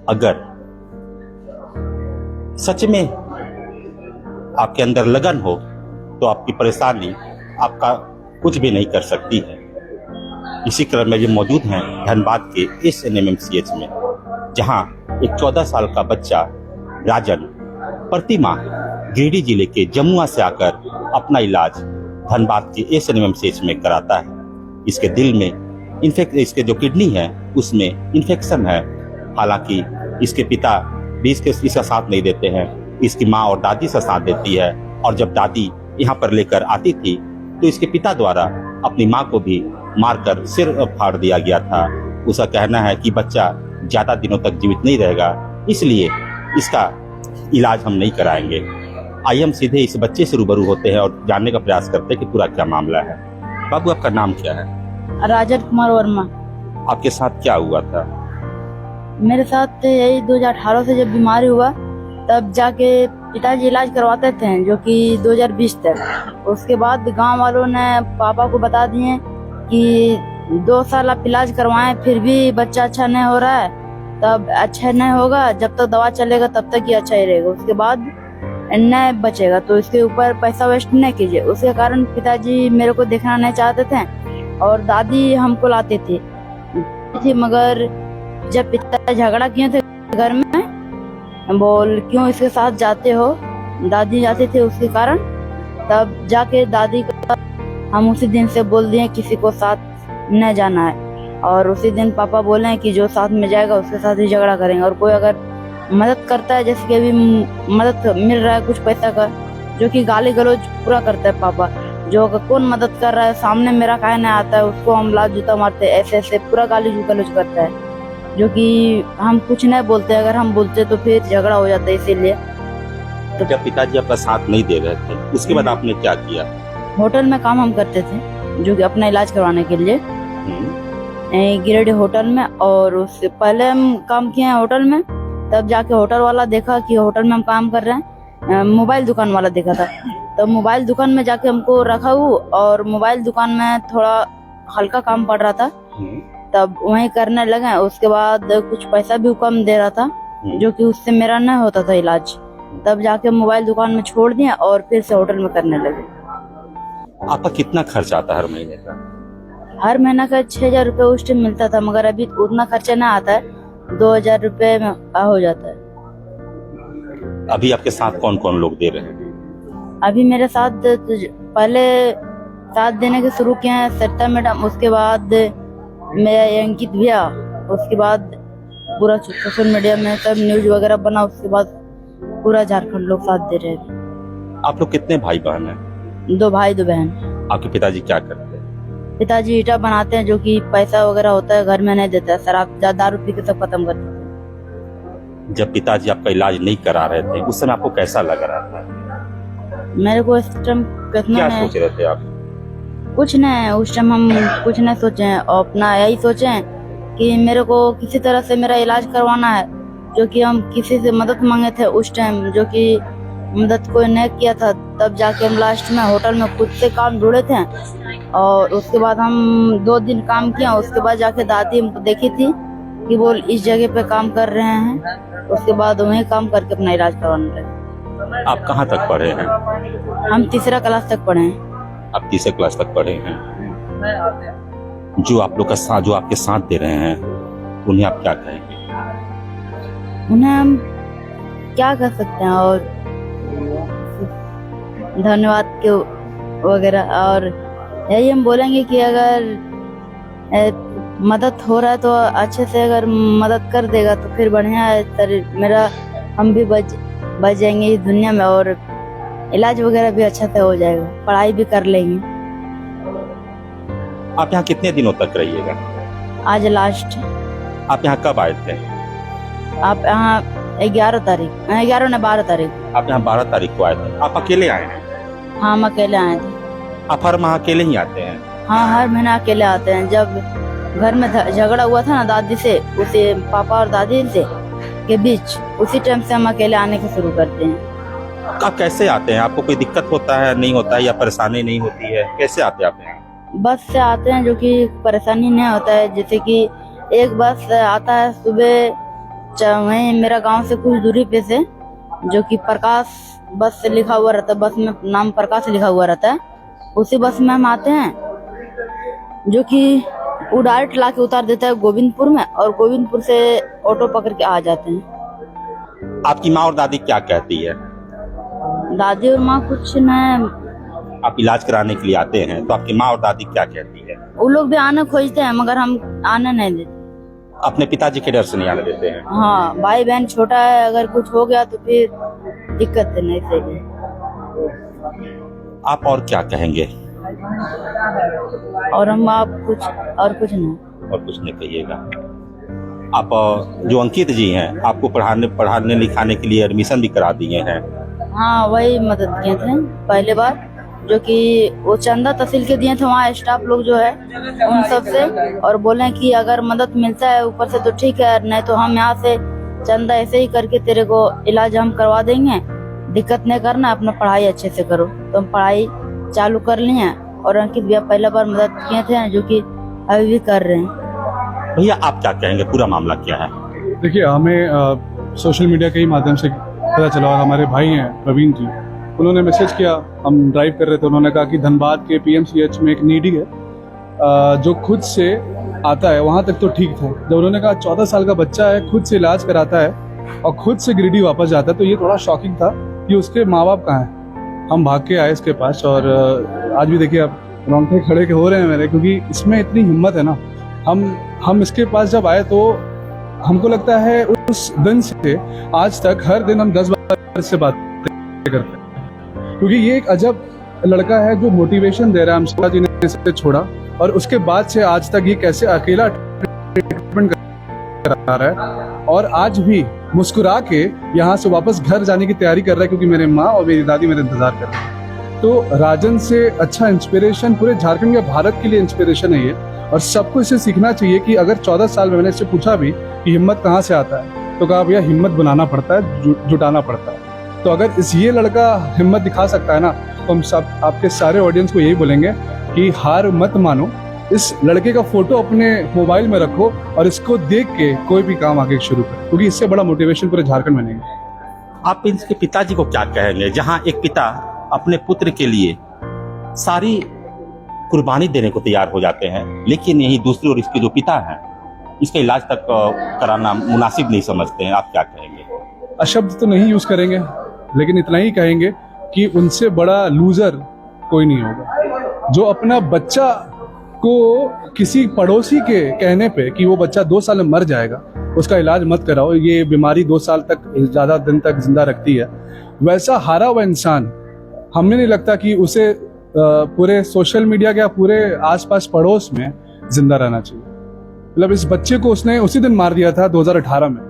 अगर सच में आपके अंदर लगन हो तो आपकी परेशानी आपका कुछ भी नहीं कर सकती है। इसी क्रम में ये मौजूद हैं धनबाद के इस NMMCH में, जहां एक 14 साल का बच्चा राजन प्रति माह गिरिडीह जिले के जमुआ से आकर अपना इलाज धनबाद के इस NMMCH में कराता है। इसके दिल में इसके जो किडनी है उसमें इन्फेक्शन है। हालांकि इसके पिता भी इसका साथ नहीं देते हैं, इसकी माँ और दादी से साथ देती है। और जब दादी यहाँ पर लेकर आती थी तो इसके पिता द्वारा अपनी माँ को भी मारकर सिर फाड़ दिया गया था। उसका कहना है कि बच्चा ज़्यादा दिनों तक जीवित नहीं रहेगा, इसलिए इसका इलाज हम नहीं कराएंगे। आइए हम सीधे इस बच्चे से रूबरू होते हैं और जानने का प्रयास करते हैं कि पूरा क्या मामला है। बाबू, आपका नाम क्या है? राजन कुमार वर्मा। आपके साथ क्या हुआ था? मेरे साथ यही 2018 से जब बीमारी हुआ तब जाके पिताजी इलाज करवाते थे, जो कि 2020 तक। उसके बाद गांव वालों ने पापा को बता दिए कि 2 साल आप इलाज करवाएं, फिर भी बच्चा अच्छा नहीं हो रहा है, तब अच्छा नहीं होगा। जब तक दवा चलेगा तब तक ही अच्छा ही रहेगा, उसके बाद नहीं बचेगा, तो इसके ऊपर पैसा वेस्ट नहीं कीजिए। उसके कारण पिताजी मेरे को देखना नहीं चाहते थे और दादी हमको लाते थे। मगर जब पिता झगड़ा किए थे घर में, बोल क्यों इसके साथ जाते हो, दादी जाते थे उसके कारण, तब जाके दादी का हम उसी दिन से बोल दिए किसी को साथ न जाना है। और उसी दिन पापा बोले कि जो साथ में जाएगा उसके साथ ही झगड़ा करेंगे। और कोई अगर मदद करता है, जैसे कि अभी मदद मिल रहा है कुछ पैसा का, जो कि गाली गलौज पूरा करता है पापा, जो कौन मदद कर रहा है सामने मेरा काहे नहीं आता है, उसको हम लात जूता मारते हैं, ऐसे ऐसे पूरा गाली गलौज करता है, जो कि हम कुछ नहीं बोलते। अगर हम बोलते तो फिर झगड़ा हो जाता है। इसीलिए तो जब पिताजी आपका साथ नहीं दे रहे थे उसके बाद आपने क्या किया? होटल में काम हम करते थे, जो कि अपना इलाज करवाने के लिए गिरिडीह होटल में। और उससे पहले हम काम किए हैं होटल में, तब जाके होटल वाला देखा कि होटल में हम काम कर रहे हैं, मोबाइल दुकान वाला देखा था। तब मोबाइल दुकान में जाके हमको रखा हुआ, और मोबाइल दुकान में थोड़ा हल्का काम पड़ रहा था, तब वहीं करने लगे। उसके बाद कुछ पैसा भी कम दे रहा था, जो कि उससे मेरा नहीं होता था इलाज। तब जाके मोबाइल दुकान में छोड़ दिया और फिर से होटल में करने लगे। आपका कितना खर्च आता है हर महीने का? हर महीना का 6,000 रुपये उस टाइम मिलता था, मगर अभी उतना खर्चा नहीं आता है, 2,000 रुपये में हो जाता है। अभी आपके साथ कौन कौन लोग दे रहे हैं? अभी मेरे साथ पहले साथ देने के शुरू किए हैं सरिता मैडम, उसके बाद मेरा अंकित भैया, उसके बाद पूरा सोशल मीडिया में सब न्यूज वगैरह बना, उसके बाद पूरा झारखंड लोग साथ दे रहे हैं। आप लोग कितने भाई बहन हैं? 2 भाई 2 बहन। आपके पिताजी क्या करते हैं? पिताजी ईटा बनाते हैं, जो कि पैसा वगैरह होता है घर में नहीं देता है, शराब दारू पी के सब खत्म कर देते हैं। जब पिताजी आपका इलाज नहीं करा रहे थे उस समय आपको कैसा लग रहा था? मेरे को इस टाइम क्या सोच रहे थे आप? कुछ नहीं, उस टाइम हम कुछ नहीं सोचे हैं, अपना यही सोचे हैं कि मेरे को किसी तरह से मेरा इलाज करवाना है, जो कि हम किसी से मदद मांगे थे उस टाइम, जो कि मदद कोई नहीं किया था। तब जाके हम लास्ट में होटल में खुद से काम ढूंढे थे, और उसके बाद हम 2 दिन काम किया। उसके बाद जाके दादी हमको देखी थी कि बोल इस जगह पे काम कर रहे हैं, उसके बाद वहीं काम करके अपना इलाज करवाने लगे। आप कहाँ तक पढ़े हैं? हम 3रा क्लास तक पढ़े हैं। आप 3रे क्लास तक पढ़े हैं। जो आप लोग का साथ, जो आपके साथ दे रहे हैं, उन्हें आप क्या कहेंगे? उन्हें हम क्या कर सकते हैं, और धन्यवाद के वगैरह। और यही हम बोलेंगे कि अगर मदद हो रहा है तो अच्छे से अगर मदद कर देगा तो फिर बढ़िया है। मेरा हम भी बच जाएंगे इस दुनिया में, और इलाज वगैरह भी अच्छा से हो जाएगा, पढ़ाई भी कर लेंगे। आप यहाँ कितने दिनों तक रहिएगा? आज लास्ट। आप यहाँ कब आए थे? आप यहाँ 11 तारीख, 11 ने 12 तारीख। आप यहाँ 12 तारीख को आए थे। आप अकेले आए हैं? हाँ, हम अकेले आए थे। आप हर माह अकेले ही आते हैं? हाँ, हर महीना अकेले आते हैं। जब घर में झगड़ा हुआ था ना दादी से, उसे पापा और दादी से के बीच, उसी टाइम से हम अकेले आने के शुरू करते हैं। आप कैसे आते हैं? आपको कोई दिक्कत होता है, नहीं होता है, या परेशानी नहीं होती है? कैसे आते हैं आप यहाँ? बस से आते हैं, जो कि परेशानी नहीं होता है। जैसे कि एक बस आता है सुबह वहीं मेरा गांव से कुछ दूरी पे से, जो कि प्रकाश बस से लिखा हुआ रहता है, बस में नाम प्रकाश लिखा हुआ रहता है, उसी बस में हम आते हैं, जो कि वो डायरेक्ट ला के उतार देता है गोविंदपुर में, और गोविंदपुर से ऑटो पकड़ के आ जाते हैं। आपकी माँ और दादी क्या कहती है? दादी और माँ कुछ न, आप इलाज कराने के लिए आते हैं तो आपकी माँ और दादी क्या कहती है? वो लोग भी आने खोजते हैं मगर हम आने नहीं देते। अपने पिताजी के डर से नहीं आने देते हैं? हाँ, भाई बहन छोटा है, अगर कुछ हो गया तो फिर दिक्कत है, नहीं सही। आप और क्या कहेंगे? और हम आप कुछ नहीं। और कुछ नहीं कहिएगा। आप जो अंकित जी हैं, आपको पढ़ाने लिखाने के लिए एडमिशन भी करा दिए हैं? हाँ, वही मदद किए थे पहले बार, जो कि वो चंदा तहसील के दिए थे, वहाँ स्टाफ लोग जो है उन सब से, और बोले कि अगर मदद मिलता है ऊपर से तो ठीक है, नहीं तो हम यहाँ से चंदा ऐसे ही करके तेरे को इलाज हम करवा देंगे, दिक्कत नहीं करना, अपना पढ़ाई अच्छे से करो। तो हम पढ़ाई चालू कर लिए, और अंकित भैया पहला बार मदद किए थे, जो कि अभी भी कर रहे हैं। भैया आप क्या कहेंगे, पूरा मामला क्या है? देखिए, हमें सोशल मीडिया के ही माध्यम से पता चला, और हमारे भाई हैं प्रवीण जी, उन्होंने मैसेज किया, हम ड्राइव कर रहे थे, उन्होंने कहा कि धनबाद के PMCH में एक नीडी है जो खुद से आता है, वहाँ तक तो ठीक था। जब उन्होंने कहा 14 साल का बच्चा है, खुद से इलाज कराता है और खुद से गिरिडीह वापस जाता है, तो ये थोड़ा शॉकिंग था कि उसके माँ बाप कहाँ हैं। हम भाग के आए इसके पास, और आज भी देखिए अब रोंगटे खड़े हो रहे हैं मेरे, क्योंकि इसमें इतनी हिम्मत है ना। हम इसके पास जब आए तो हमको लगता है उस दिन से आज तक हर दिन हम 10 बार से बात करते हैं, क्योंकि ये एक अजब लड़का है जो मोटिवेशन दे रहा है। हमशा जी ने इसे छोड़ा और उसके बाद से आज तक ये कैसे अकेला ट्रीटमेंट करा रहा है, और आज भी मुस्कुरा के यहाँ से वापस घर जाने की तैयारी कर रहा है, क्योंकि मेरे माँ और मेरी दादी मेरे इंतजार कर रहे हैं। तो राजन से अच्छा इंस्पिरेशन पूरे झारखंड या भारत के लिए इंस्पिरेशन है ये, और सबको इसे सीखना चाहिए कि अगर 14 साल में, मैंने इससे पूछा भी कि हिम्मत कहाँ से आता है, तो कहा भैया हिम्मत बनाना पड़ता है, जुटाना पड़ता है। तो अगर ये लड़का हिम्मत दिखा सकता है ना, तो हम सब आपके सारे ऑडियंस को यही बोलेंगे कि हार मत मानो, इस लड़के का फोटो अपने मोबाइल में रखो और इसको देख के कोई भी काम आगे शुरू करो, क्योंकि इससे बड़ा मोटिवेशन पूरे झारखंड में नहीं है। आप इसके पिताजी को क्या कहेंगे, जहां एक पिता अपने पुत्र के लिए सारी कुर्बानी देने को तैयार हो जाते हैं, लेकिन यही दूसरी ओर इसके जो पिता हैं, इसका इलाज तक कराना मुनासिब नहीं समझते हैं? आप क्या कहेंगे? अशब्द तो नहीं यूज करेंगे, लेकिन इतना ही कहेंगे कि उनसे बड़ा लूजर कोई नहीं होगा, जो अपना बच्चा को किसी पड़ोसी के कहने पे कि वो बच्चा 2 साल में मर जाएगा, उसका इलाज मत कराओ, ये बीमारी 2 साल तक ज्यादा दिन तक जिंदा रखती है, वैसा हारा हुआ इंसान हमें नहीं लगता कि उसे पूरे सोशल मीडिया के या पूरे आसपास पड़ोस में जिंदा रहना चाहिए। मतलब इस बच्चे को उसने उसी दिन मार दिया था 2018 में,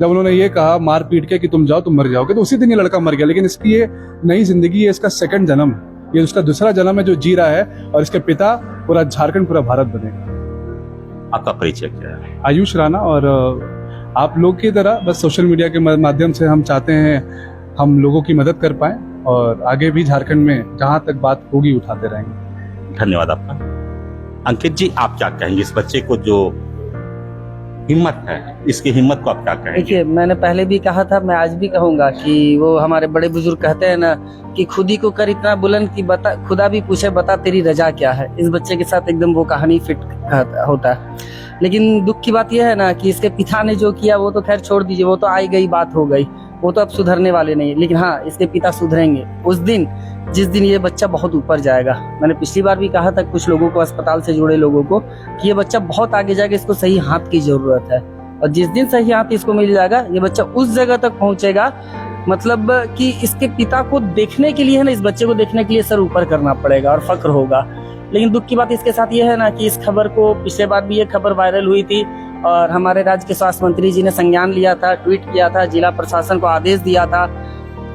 जब उन्होंने ये कहा मार पीट के कि तुम जाओ तुम मर जाओगे, तो उसी दिन ये लड़का मर गया। लेकिन इसकी ये नई जिंदगी है, इसका सेकंड जन्म है, ये उसका दूसरा जन्म है जो जी रहा है, और इसके पिता पूरा झारखंड पूरा भारत बनेगा। आपका परिचय क्या है? आयुष राणा। और आप लोग की तरह बस सोशल मीडिया के माध्यम से हम चाहते हैं हम लोगों की मदद कर पाएं, और आगे भी झारखंड में जहां तक बात होगी उठाते रहेंगे। धन्यवाद आपका। अंकित जी, आप क्या कहेंगे इस बच्चे को जो हिम्मत है, इसकी हिम्मत को आप क्या कहेंगे? देखिए, मैंने पहले भी कहा था, मैं आज भी कहूंगा कि वो हमारे बड़े बुजुर्ग कहते हैं ना कि खुदी को कर इतना बुलंद कि बता, खुदा भी पूछे बता तेरी रजा क्या है। इस बच्चे के साथ एकदम वो कहानी फिट होता है। लेकिन दुख की बात यह है ना कि इसके पिता ने जो किया वो तो खैर छोड़ दीजिए, वो तो आई गई बात हो गई, वो तो अब सुधरने वाले नहीं। लेकिन हाँ, इसके पिता सुधरेंगे उस दिन जिस दिन ये बच्चा बहुत ऊपर जाएगा। मैंने पिछली बार भी कहा था कुछ लोगों को, अस्पताल से जुड़े लोगों को, कि ये बच्चा बहुत आगे जाएगा, इसको सही हाथ की जरूरत है, और जिस दिन सही हाथ इसको मिल जाएगा ये बच्चा उस जगह तक पहुंचेगा, मतलब कि इसके पिता को देखने के लिए है ना, इस बच्चे को देखने के लिए सर ऊपर करना पड़ेगा और फक्र होगा। लेकिन दुख की बात इसके साथ ये है ना कि इस खबर को, पिछले बार भी ये खबर वायरल हुई थी और हमारे राज्य के स्वास्थ्य मंत्री जी ने संज्ञान लिया था, ट्वीट किया था, जिला प्रशासन को आदेश दिया था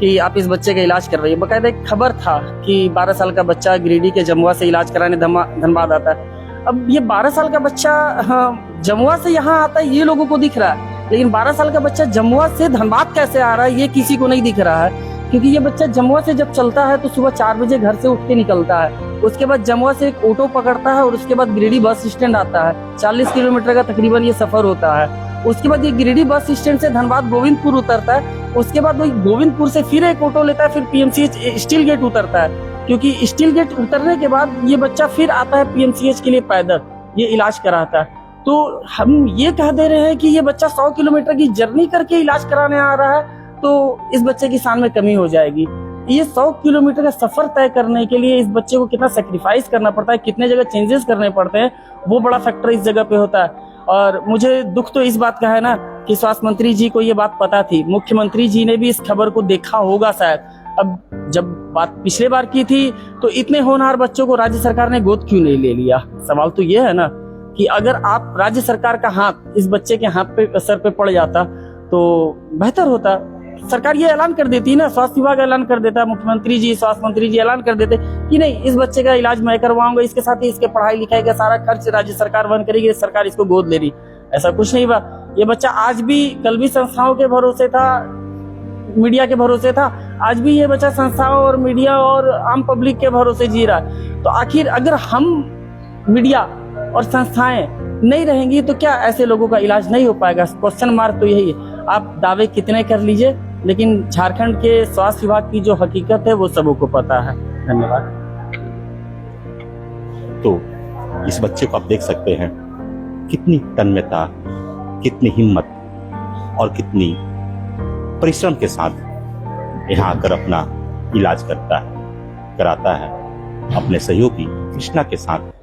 कि आप इस बच्चे का इलाज करवाइए। बकायदा एक खबर था कि 12 साल का बच्चा गिरिडीह के जमुआ से इलाज कराने धनबाद आता है। अब ये 12 साल का बच्चा जमुआ से यहाँ आता है, ये लोगों को दिख रहा है, लेकिन 12 साल का बच्चा जमुआ से धनबाद कैसे आ रहा है ये किसी को नहीं दिख रहा है। क्योंकि ये बच्चा जमुआ से जब चलता है तो सुबह 4 बजे घर से उठ के निकलता है, उसके बाद जमुआ से एक ऑटो पकड़ता है और उसके बाद गिरिडीह बस स्टैंड आता है। 40 किलोमीटर का तकरीबन ये सफर होता है। उसके बाद ये गिरिडीह बस स्टैंड से धनबाद गोविंदपुर उतरता है, उसके बाद वही गोविंदपुर से फिर एक ऑटो लेता है, फिर पीएमसीएच स्टील गेट उतरता है, क्योंकि स्टील गेट उतरने के बाद ये बच्चा फिर आता है पीएमसीएच के लिए पैदल, ये इलाज कराता है। तो हम ये कह दे रहे हैं कि ये बच्चा 100 किलोमीटर की जर्नी करके इलाज कराने आ रहा है, तो इस बच्चे की शान में कमी हो जाएगी। ये 100 किलोमीटर का सफर तय करने के लिए इस बच्चे को कितना सेक्रीफाइस करना पड़ता है, कितने जगह चेंजेस करने पड़ते हैं, वो बड़ा फैक्टर इस जगह पे होता है। और मुझे दुख तो इस बात का है ना कि स्वास्थ्य मंत्री जी को ये बात पता थी, मुख्यमंत्री जी ने भी इस खबर को देखा होगा शायद। अब जब बात पिछले बार की थी तो इतने होनहार बच्चों को राज्य सरकार ने गोद क्यों नहीं ले लिया? सवाल तो ये है ना कि अगर आप राज्य सरकार का हाथ इस बच्चे के हाथ पे सर पे पड़ जाता तो बेहतर होता। सरकार ये ऐलान कर देती ना, स्वास्थ्य विभाग ऐलान कर देता, मुख्यमंत्री जी, स्वास्थ्य मंत्री जी ऐलान कर देते कि नहीं, इस बच्चे का इलाज मैं करवाऊंगा, इसके साथ ही इसके पढ़ाई लिखाई का सारा खर्च राज्य सरकार वहन करेगी, सरकार इसको गोद ले रही। ऐसा कुछ नहीं बा। ये बच्चा आज भी कल भी संस्थाओं के भरोसे था, मीडिया के भरोसे था, आज भी ये बच्चा संस्थाओं और मीडिया और आम पब्लिक के भरोसे जी रहा है। तो आखिर अगर हम मीडिया और संस्थाएं नहीं रहेंगी तो क्या ऐसे लोगों का इलाज नहीं हो पाएगा? क्वेश्चन मार्क तो यही है। आप दावे कितने कर लीजिए, लेकिन झारखंड के स्वास्थ्य विभाग की जो हकीकत है वो सबों को पता है। धन्यवाद। तो इस बच्चे को आप देख सकते हैं कितनी तन्मयता, कितनी हिम्मत और कितनी परिश्रम के साथ यहाँ आकर अपना इलाज कराता है। अपने सहयोगी कृष्णा के साथ